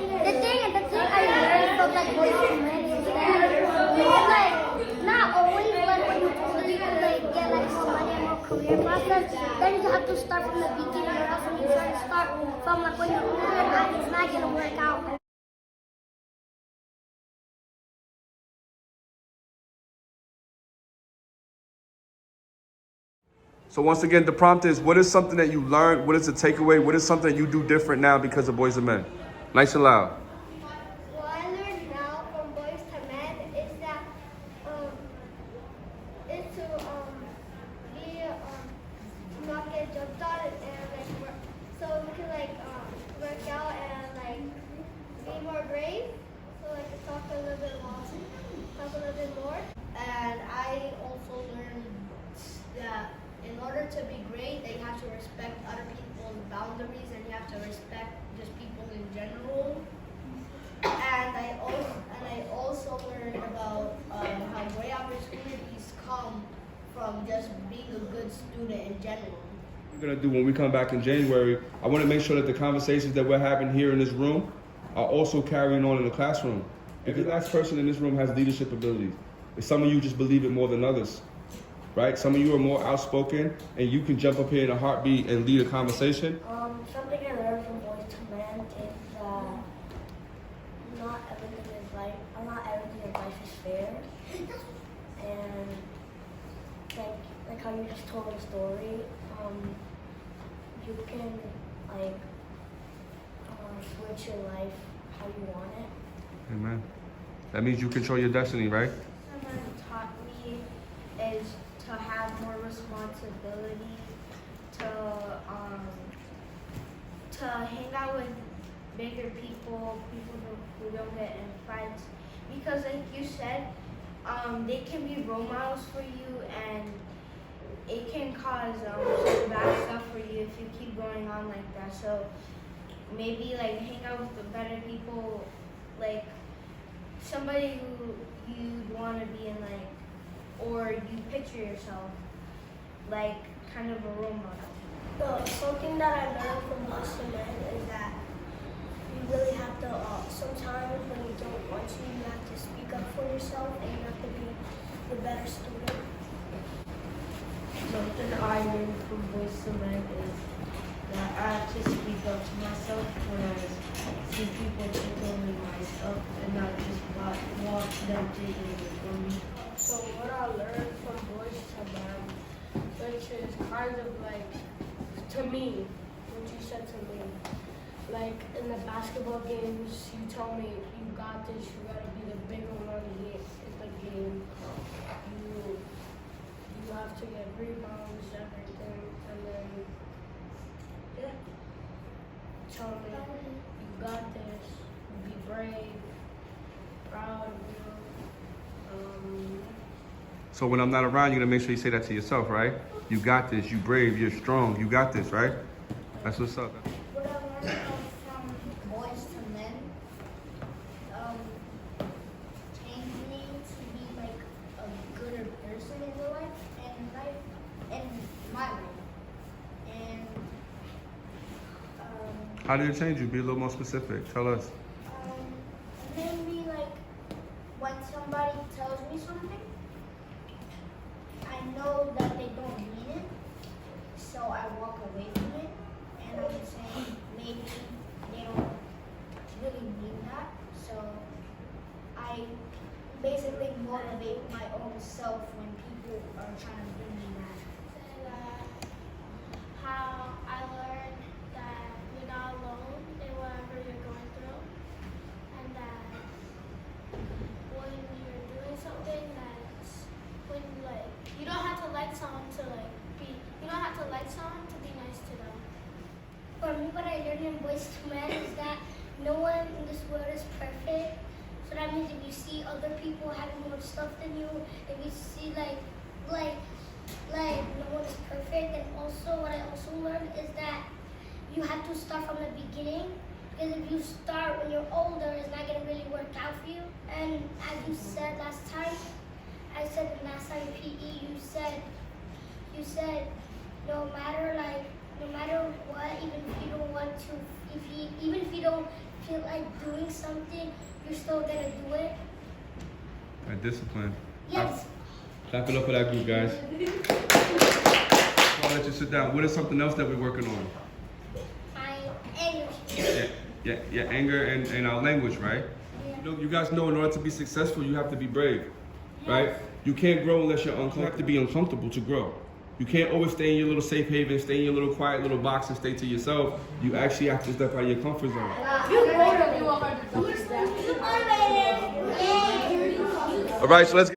the thing I learned from like boys to men is that it's like not always like when you like get like more money and more career process, then you have to start from the beginning, or else when you try to start from like when you're older, it's not gonna work out. So once again, the prompt is, what is something that you learned? What is the takeaway? What is something you do different now because of Boys and Men? Nice and loud. What I learned now from Boys to Men is that is to be not get jumped on and like work, so we can like work out and like be more brave. So like talk a little bit more, talk a little bit more. And I also learned that in order to be great, that you have to respect other people's boundaries and you have to respect just people in general. And I also learned about how great opportunities come from just being a good student in general. What we're gonna do when we come back in January, I want to make sure that the conversations that we're having here in this room are also carrying on in the classroom. Because the last person in this room has leadership abilities. And some of you just believe it more than others. Right? Some of you are more outspoken and you can jump up here in a heartbeat and lead a conversation. Something I learned from Boys to Men is that not everything in life is fair. And like how you just told a story, you can like switch your life how you want it. Amen. That means you control your destiny, right? Someone taught me is to have more responsibility, to hang out with bigger people who don't get in fights, because like you said, they can be role models for you and it can cause some bad stuff for you if you keep going on like that. So maybe like hang out with the better people, like somebody who you'd want to be in, like, or you picture yourself like kind of a role model. Something that I learned from Boys to Men is that you really have to, sometimes when you don't want to, you have to speak up for yourself and you have to be the better student. Something I learned from Boys to Men is that I have to speak up to myself when I see people taking my stuff and not just watch them taking it from me. So what I learned from Boys to Men, which is kind of like, to me, what you said to me, like in the basketball games, you told me you got this, you gotta be the bigger one in the game. You have to get rebounds, everything, and then yeah. Tell me you got this, be brave, proud of you. So when I'm not around, you're gonna make sure you say that to yourself, right? You got this, you brave, you're strong, you got this, right? That's what's up. What I learned from Boys to Men changed me to be like a gooder person in the life and my life. And How did it change you? Be a little more specific. Tell us. it made me like, when somebody tells me something, I know that they don't mean it, so I walk away from it, and I'm saying maybe they don't really mean that, so I basically motivate my own self when people are trying to bring me mad. How I learned that you're not alone in whatever you're going through, and that when you're doing something that's when like you don't have to like someone to like be you don't have to like someone to be nice to them. For me, what I learned in Boys to Men is that no one in this world is perfect. So that means if you see other people having more stuff than you, if you see like no one is perfect, and also what I also learned is that you have to start from the beginning, because if you start when you're older, it's not gonna really work out for you. And as you said last time, I said in last time PE, you said no matter what, even if you don't want to, even if you don't feel like doing something, you're still gonna do it. That discipline. Yes. Clap it up for that group, guys. I'll let you sit down. What is something else that we're working on? My energy. Yeah, anger and our language, right? Yeah. You guys know in order to be successful, you have to be brave, right? You can't grow unless you're uncomfortable. You have to be uncomfortable to grow. You can't always stay in your little safe haven, stay in your little quiet little box and stay to yourself. You actually have to step out of your comfort zone. You 100%. All right, so let's